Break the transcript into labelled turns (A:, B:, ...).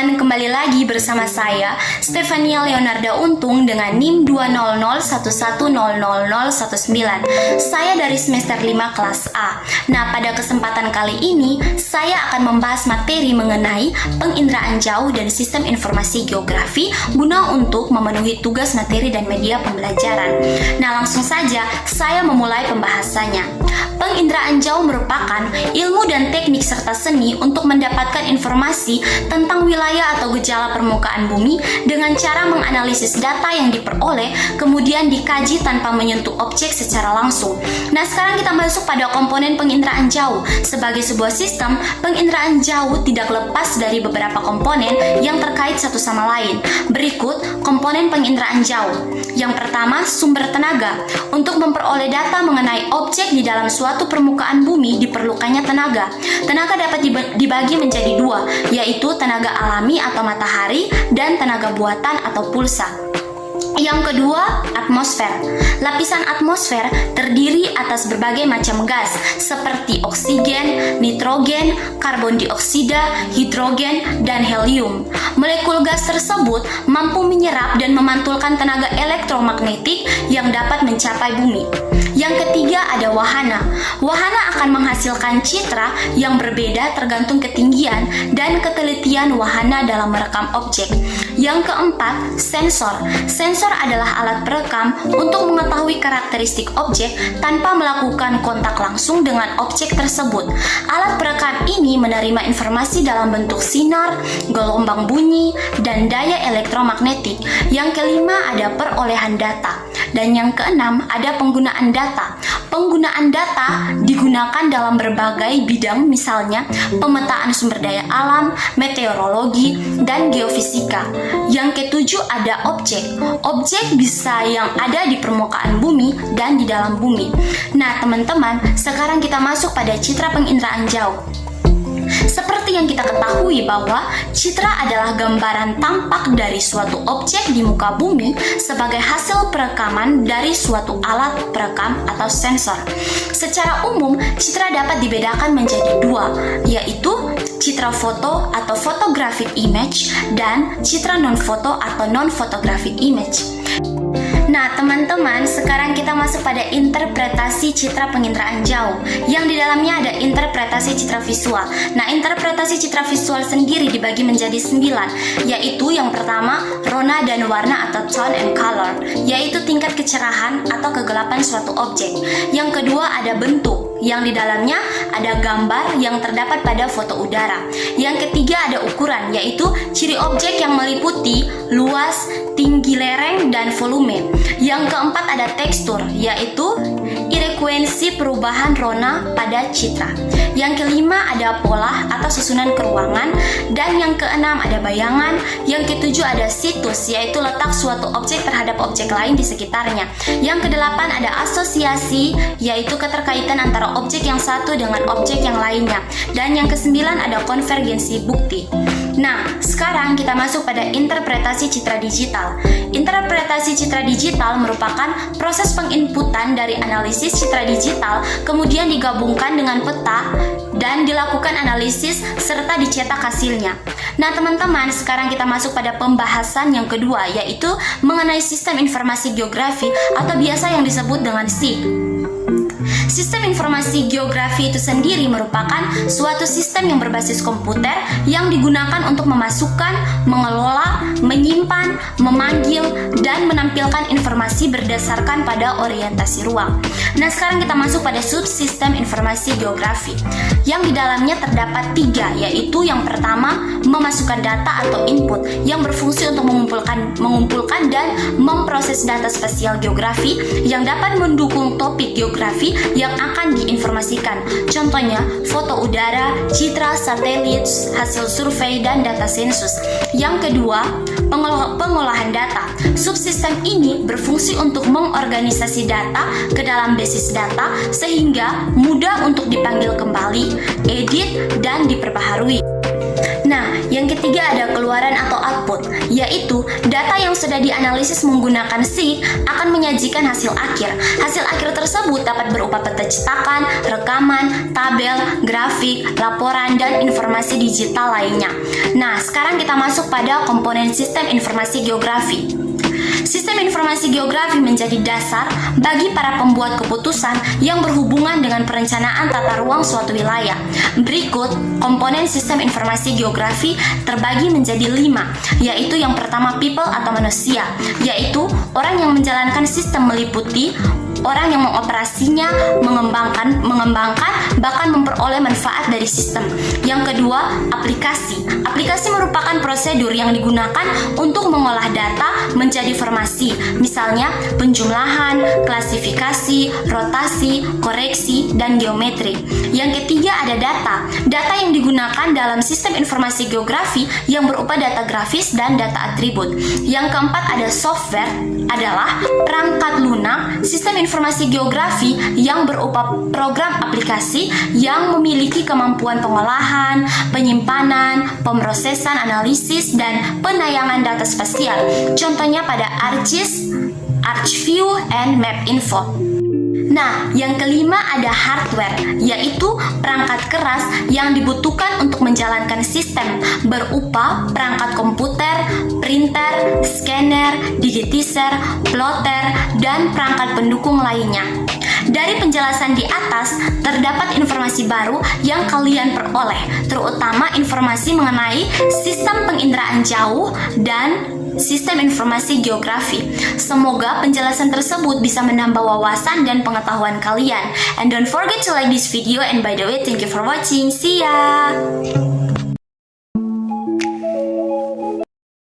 A: teman-teman, kembali lagi bersama saya, Stefania Leonarda Untung dengan NIM 20011000019. Saya dari semester 5 kelas A. Nah, pada kesempatan kali ini, saya akan membahas materi mengenai penginderaan jauh dan sistem informasi geografi guna untuk memenuhi tugas materi dan media pembelajaran. Nah, langsung saja saya memulai pembahasannya. Penginderaan jauh merupakan ilmu dan teknik serta seni untuk mendapatkan informasi tentang wilayah atau gejala permukaan bumi dengan cara menganalisis data yang diperoleh, kemudian dikaji tanpa menyentuh objek secara langsung. Nah, sekarang kita masuk pada komponen penginderaan jauh. Sebagai sebuah sistem, penginderaan jauh tidak lepas dari beberapa komponen yang terkait satu sama lain. Berikut komponen penginderaan jauh. Yang pertama, sumber tenaga. Untuk memperoleh data mengenai objek di dalam suatu permukaan bumi diperlukannya tenaga. Tenaga dapat dibagi menjadi dua, yaitu tenaga alami atau matahari dan tenaga buatan atau pulsa. Yang kedua, atmosfer. Lapisan atmosfer terdiri atas berbagai macam gas seperti oksigen, nitrogen, karbon dioksida, hidrogen, dan helium. Molekul gas tersebut mampu menyerap dan memantulkan tenaga elektromagnetik yang dapat mencapai bumi. Yang ketiga ada wahana. Wahana akan menghasilkan citra yang berbeda tergantung ketinggian dan ketelitian wahana dalam merekam objek. Yang keempat, sensor. Sensor adalah alat perekam untuk mengetahui karakteristik objek tanpa melakukan kontak langsung dengan objek tersebut. Alat perekam ini menerima informasi dalam bentuk sinar, gelombang bunyi, dan daya elektromagnetik. Yang kelima ada perolehan data. Dan yang keenam ada penggunaan data. Penggunaan data digunakan dalam berbagai bidang, misalnya pemetaan sumber daya alam, meteorologi, dan geofisika. Yang ketujuh ada objek. Objek bisa yang ada di permukaan bumi dan di dalam bumi. Nah, teman-teman, sekarang kita masuk pada citra penginderaan jauh. Seperti yang kita ketahui bahwa citra adalah gambaran tampak dari suatu objek di muka bumi sebagai hasil perekaman dari suatu alat perekam atau sensor. Secara umum, citra dapat dibedakan menjadi dua, yaitu citra foto atau photographic image dan citra non-foto atau non-photographic image. Nah, teman-teman, sekarang kita masuk pada interpretasi citra penginderaan jauh, yang di dalamnya ada interpretasi citra visual. Nah, interpretasi citra visual sendiri dibagi menjadi 9, yaitu yang pertama, rona dan warna atau tone and color, yaitu tingkat kecerahan atau kegelapan suatu objek. Yang kedua ada bentuk, yang di dalamnya ada gambar yang terdapat pada foto udara. Yang ketiga ada ukuran, yaitu ciri objek yang meliputi luas, tinggi lereng, dan volume. Yang keempat ada tekstur, yaitu frekuensi perubahan rona pada citra. Yang kelima ada pola atau susunan keruangan, dan yang keenam ada bayangan. Yang ketujuh ada situs, yaitu letak suatu objek terhadap objek lain di sekitarnya. Yang kedelapan ada asosiasi, yaitu keterkaitan antara objek yang satu dengan objek yang lainnya. Dan yang kesembilan ada konvergensi bukti. Nah, sekarang kita masuk pada interpretasi citra digital. Interpretasi citra digital merupakan proses penginputan dari analisis citra digital, kemudian digabungkan dengan peta dan dilakukan analisis serta dicetak hasilnya. Nah, teman-teman, sekarang kita masuk pada pembahasan yang kedua, yaitu mengenai sistem informasi geografi atau biasa yang disebut dengan SIG. Sistem informasi geografi itu sendiri merupakan suatu sistem yang berbasis komputer yang digunakan untuk memasukkan, mengelola, menyimpan, memanggil, dan menampilkan informasi berdasarkan pada orientasi ruang. Nah, sekarang kita masuk pada subsistem informasi geografi, yang di dalamnya terdapat 3, yaitu yang pertama, memasukkan data atau input, yang berfungsi untuk mengumpulkan dan memproses data spasial geografi yang dapat mendukung topik geografi yang akan diinformasikan. Contohnya, foto udara, citra satelit, hasil survei, dan data sensus. Yang kedua, pengolahan data. Subsistem ini berfungsi untuk mengorganisasi data ke dalam basis data sehingga mudah untuk dipanggil kembali, edit, dan diperbaharui. Nah, Yang ketiga ada keluaran atau output, yaitu data yang sudah dianalisis menggunakan SIG akan menyajikan hasil akhir. Hasil akhir tersebut dapat berupa peta cetakan, rekaman, tabel, grafik, laporan, dan informasi digital lainnya. Nah, sekarang kita masuk pada komponen sistem informasi geografi. Sistem informasi geografi menjadi dasar bagi para pembuat keputusan yang berhubungan dengan perencanaan tata ruang suatu wilayah. Berikut komponen sistem informasi geografi terbagi menjadi 5, yaitu yang pertama people atau manusia, yaitu orang yang menjalankan sistem meliputi orang yang mengoperasinya, mengembangkan, bahkan memperoleh manfaat dari sistem. Yang kedua, aplikasi. Aplikasi merupakan prosedur yang digunakan untuk mengolah data menjadi informasi, misalnya penjumlahan, klasifikasi, rotasi, koreksi, dan geometri. Yang ketiga ada data. Data yang digunakan dalam sistem informasi geografi yang berupa data grafis dan data atribut. Yang keempat ada software, adalah perangkat lunak sistem informasi geografi yang berupa program aplikasi yang memiliki kemampuan pengolahan, penyimpanan, pemrosesan, analisis, dan penayangan data spasial. Contohnya pada ArcGIS, ArcView, and MapInfo. Nah, yang kelima ada hardware, yaitu perangkat keras yang dibutuhkan untuk menjalankan sistem berupa perangkat komputer, printer, scanner, digitizer, plotter, dan perangkat pendukung lainnya. Dari penjelasan di atas, terdapat informasi baru yang kalian peroleh, terutama informasi mengenai sistem penginderaan jauh dan sistem informasi geografi. Semoga penjelasan tersebut bisa menambah wawasan dan pengetahuan kalian. And don't forget to like this video, and by the way, thank you for watching. See ya!